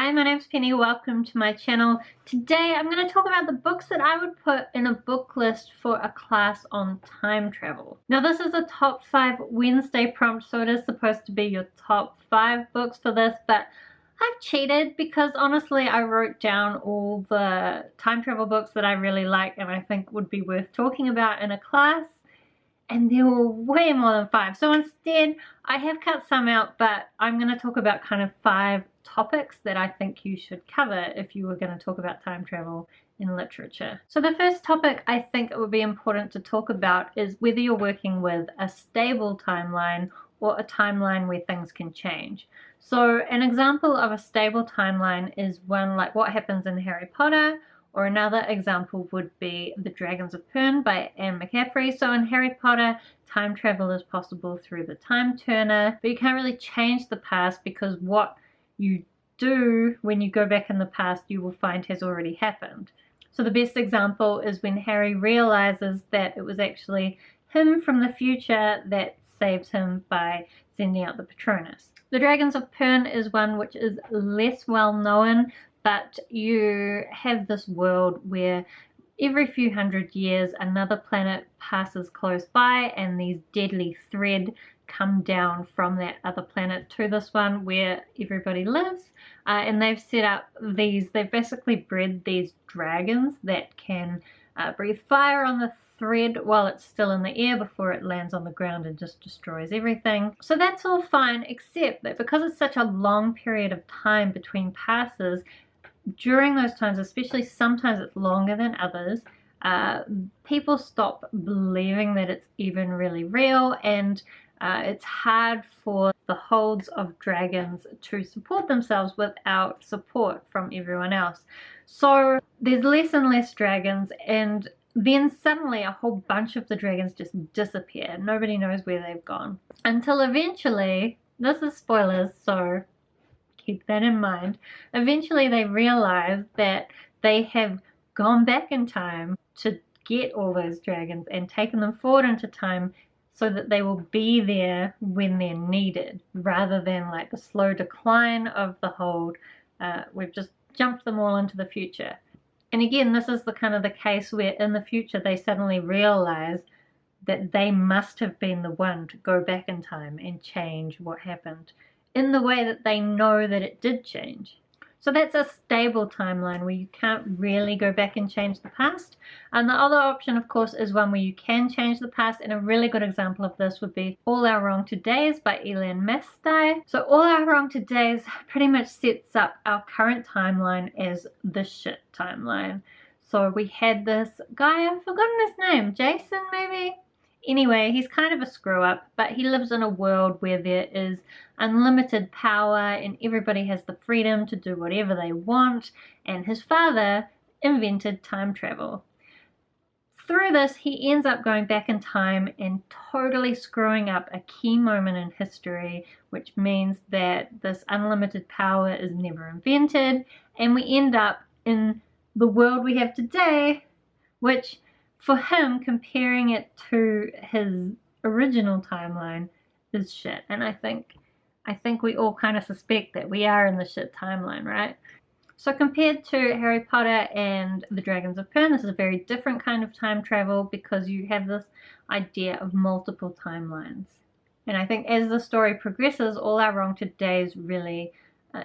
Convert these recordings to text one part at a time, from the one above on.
Hi, my name's Penny. Welcome to my channel. Today I'm going to talk about the books that I would put in a book list for a class on time travel. Now this is a top 5 Wednesday prompt, so it is supposed to be your top 5 books for this, but I've cheated because honestly I wrote down all the time travel books that I really like and I think would be worth talking about in a class. And there were way more than 5. So instead, I have cut some out, but I'm going to talk about kind of 5 topics that I think you should cover if you were going to talk about time travel in literature. So the first topic I think it would be important to talk about is whether you're working with a stable timeline or a timeline where things can change. So an example of a stable timeline is one like what happens in Harry Potter, or another example would be The Dragons of Pern by Anne McCaffrey. So in Harry Potter, time travel is possible through the time turner, but you can't really change the past because what you do when you go back in the past you will find has already happened. So the best example is when Harry realizes that it was actually him from the future that saves him by sending out the Patronus. The Dragons of Pern is one which is less well known, but you have this world where every few hundred years another planet passes close by and these deadly thread come down from that other planet to this one where everybody lives, and they've set up they've basically bred these dragons that can breathe fire on the thread while it's still in the air before it lands on the ground and just destroys everything. So that's all fine, except that because it's such a long period of time between passes, during those times, especially sometimes it's longer than others, people stop believing that it's even really real, and it's hard for the holds of dragons to support themselves without support from everyone else. So there's less and less dragons, and then suddenly a whole bunch of the dragons just disappear. Nobody knows where they've gone. Until eventually, this is spoilers, so keep that in mind, eventually they realize that they have gone back in time to get all those dragons and taken them forward into time so that they will be there when they're needed, rather than like the slow decline of the hold. We've just jumped them all into the future. And again, this is the kind of the case where in the future they suddenly realize that they must have been the one to go back in time and change what happened in the way that they know that it did change. So that's a stable timeline where you can't really go back and change the past. And the other option, of course, is one where you can change the past, and a really good example of this would be All Our Wrong Todays by Elan Mastai. So All Our Wrong Todays pretty much sets up our current timeline as the shit timeline. So we had this guy, I've forgotten his name, Jason maybe? Anyway, he's kind of a screw up, but he lives in a world where there is unlimited power and everybody has the freedom to do whatever they want, and his father invented time travel. Through this, he ends up going back in time and totally screwing up a key moment in history, which means that this unlimited power is never invented, and we end up in the world we have today, which for him, comparing it to his original timeline is shit. And I think we all kind of suspect that we are in the shit timeline, right? So compared to Harry Potter and The Dragons of Pern, this is a very different kind of time travel because you have this idea of multiple timelines. And I think as the story progresses, All Our Wrong Todays really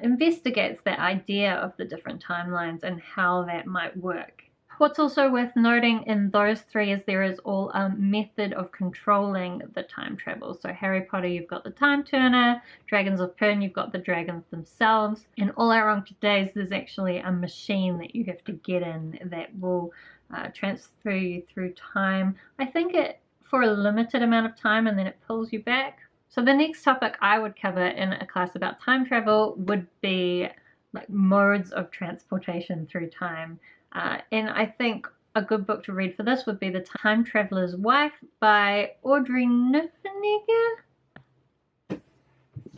investigates that idea of the different timelines and how that might work. What's also worth noting in those 3 is there is all a method of controlling the time travel. So Harry Potter, you've got the time turner, Dragons of Pern, you've got the dragons themselves. In All Our Wrong Todays, there's actually a machine that you have to get in that will transfer you through time. I think it for a limited amount of time, and then it pulls you back. So the next topic I would cover in a class about time travel would be like modes of transportation through time. And I think a good book to read for this would be The Time Traveler's Wife by Audrey Niffenegger.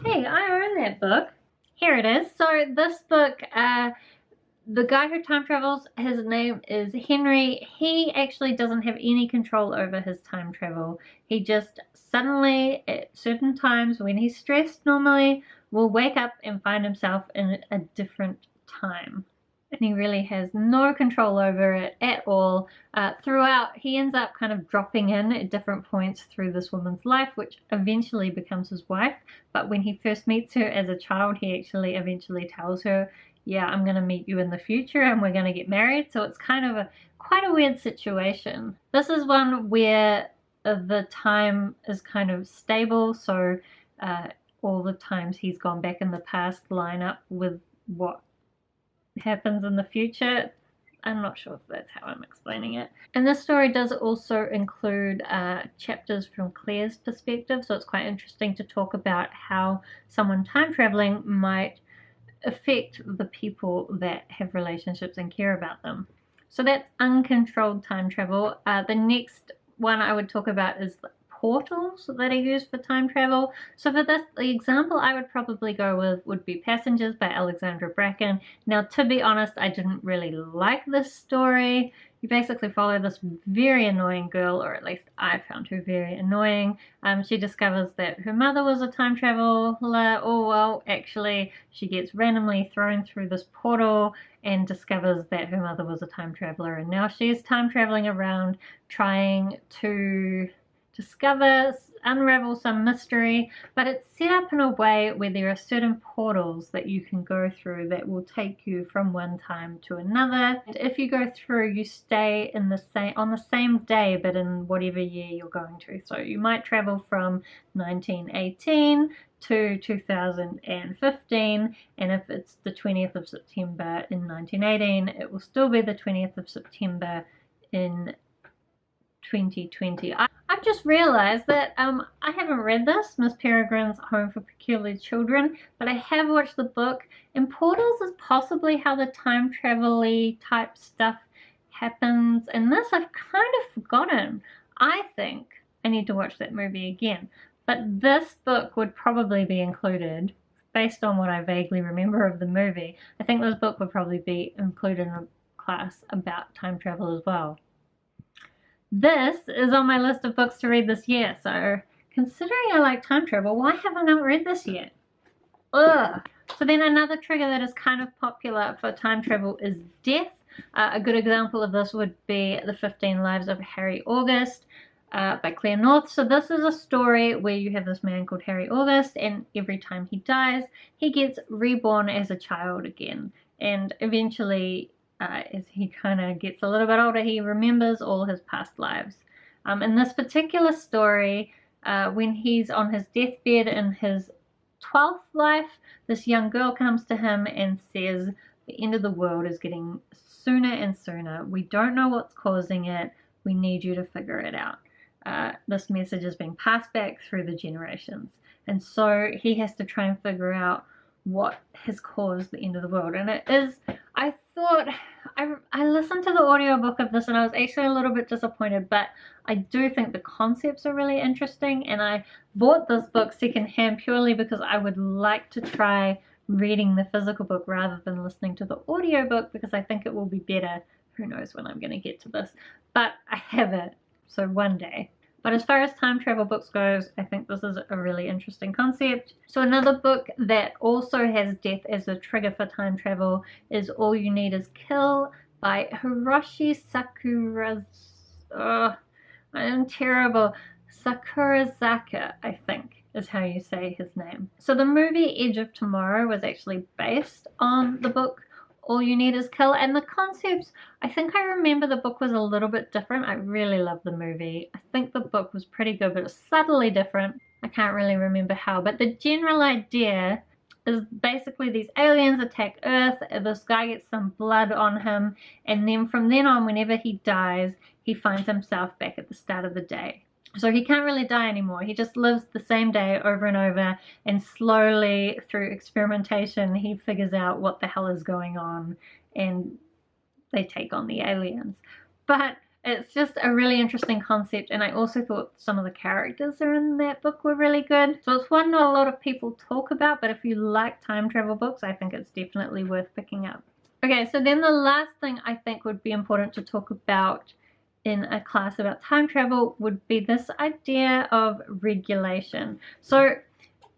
Hey, I own that book. Here it is. So this book, the guy who time travels, his name is Henry. He actually doesn't have any control over his time travel. He just suddenly, at certain times when he's stressed normally, will wake up and find himself in a different time. And he really has no control over it at all. Throughout, he ends up kind of dropping in at different points through this woman's life, which eventually becomes his wife. But when he first meets her as a child, he actually eventually tells her, yeah, I'm going to meet you in the future and we're going to get married. So it's kind of quite a weird situation. This is one where the time is kind of stable. So all the times he's gone back in the past line up with what happens in the future. I'm not sure if that's how I'm explaining it. And this story does also include chapters from Claire's perspective, so it's quite interesting to talk about how someone time traveling might affect the people that have relationships and care about them. So that's uncontrolled time travel. The next one I would talk about is portals that are used for time travel. So for this, the example I would probably go with would be Passengers by Alexandra Bracken. Now, to be honest, I didn't really like this story. You basically follow this very annoying girl, or at least I found her very annoying. She discovers that her mother was a time traveler. Oh well, actually, she gets randomly thrown through this portal and discovers that her mother was a time traveler, and now she's time traveling around trying to discover, unravel some mystery, but it's set up in a way where there are certain portals that you can go through that will take you from one time to another. And if you go through, you stay in on the same day, but in whatever year you're going to. So you might travel from 1918 to 2015, and if it's the 20th of September in 1918, it will still be the 20th of September in 2020. I've just realized that I haven't read this, Miss Peregrine's Home for Peculiar Children, but I have watched the book, and portals is possibly how the time travel-y type stuff happens, and this I've kind of forgotten. I think I need to watch that movie again, but this book would probably be included, based on what I vaguely remember of the movie. I think this book would probably be included in a class about time travel as well. This is on my list of books to read this year, so considering I like time travel, why haven't I not read this yet? Ugh. So then another trigger that is kind of popular for time travel is death. A good example of this would be The 15 Lives of Harry August by Claire North. So this is a story where you have this man called Harry August, and every time he dies, he gets reborn as a child again. And eventually, as he kind of gets a little bit older, he remembers all his past lives. In this particular story, when he's on his deathbed in his 12th life, this young girl comes to him and says, the end of the world is getting sooner and sooner. We don't know what's causing it. We need you to figure it out. This message is being passed back through the generations. And so he has to try and figure out what has caused the end of the world. And it is, I thought, I listened to the audiobook of this and I was actually a little bit disappointed, but I do think the concepts are really interesting, and I bought this book secondhand purely because I would like to try reading the physical book rather than listening to the audiobook, because I think it will be better. Who knows when I'm going to get to this, but I have it, so one day. But as far as time travel books goes, I think this is a really interesting concept. So another book that also has death as a trigger for time travel is All You Need Is Kill by Hiroshi Sakurazaka. I am terrible. Sakurazaka, I think, is how you say his name. So the movie Edge of Tomorrow was actually based on the book All You Need Is Kill, and the concepts, I think I remember the book was a little bit different. I really love the movie. I think the book was pretty good, but it's subtly different. I can't really remember how, but the general idea is basically these aliens attack Earth, this guy gets some blood on him, and then from then on, whenever he dies, he finds himself back at the start of the day. So he can't really die anymore. He just lives the same day over and over, and slowly through experimentation he figures out what the hell is going on, and they take on the aliens. But it's just a really interesting concept, and I also thought some of the characters in that book were really good. So it's one not a lot of people talk about, but if you like time travel books, I think it's definitely worth picking up. Okay, so then the last thing I think would be important to talk about in a class about time travel would be this idea of regulation. So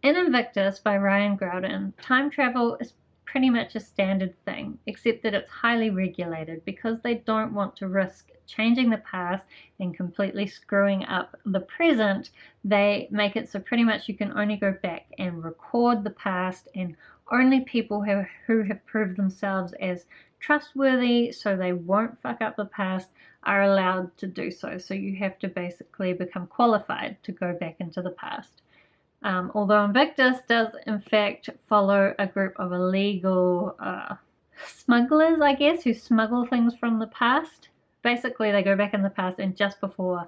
In Invictus by Ryan Groudon, time travel is pretty much a standard thing, except that it's highly regulated because they don't want to risk changing the past and completely screwing up the present. They make it so pretty much you can only go back and record the past, and only people who have proved themselves as trustworthy so they won't fuck up the past are allowed to do so. So you have to basically become qualified to go back into the past. Although Invictus does in fact follow a group of illegal smugglers, I guess, who smuggle things from the past. Basically, they go back in the past, and just before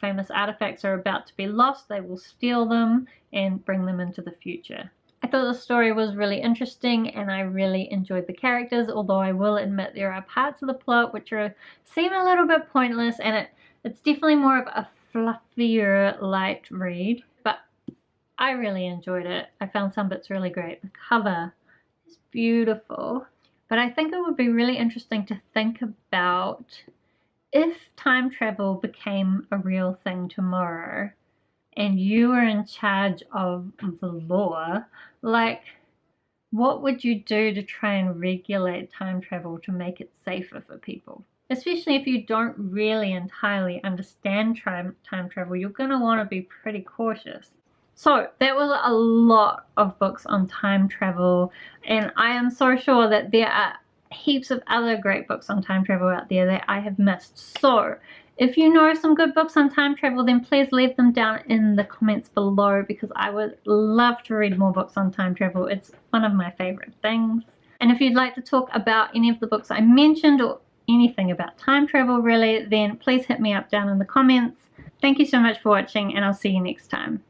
famous artifacts are about to be lost, they will steal them and bring them into the future. I thought the story was really interesting, and I really enjoyed the characters, although I will admit there are parts of the plot which seem a little bit pointless, and it's definitely more of a fluffier, light read. But I really enjoyed it. I found some bits really great. The cover is beautiful. But I think it would be really interesting to think about if time travel became a real thing tomorrow and you were in charge of the law, like, what would you do to try and regulate time travel to make it safer for people? Especially if you don't really entirely understand time travel, you're going to want to be pretty cautious. So that was a lot of books on time travel, and I am so sure that there are heaps of other great books on time travel out there that I have missed. So if you know some good books on time travel, then please leave them down in the comments below, because I would love to read more books on time travel. It's one of my favorite things. And if you'd like to talk about any of the books I mentioned, or anything about time travel really, then please hit me up down in the comments. Thank you so much for watching, and I'll see you next time.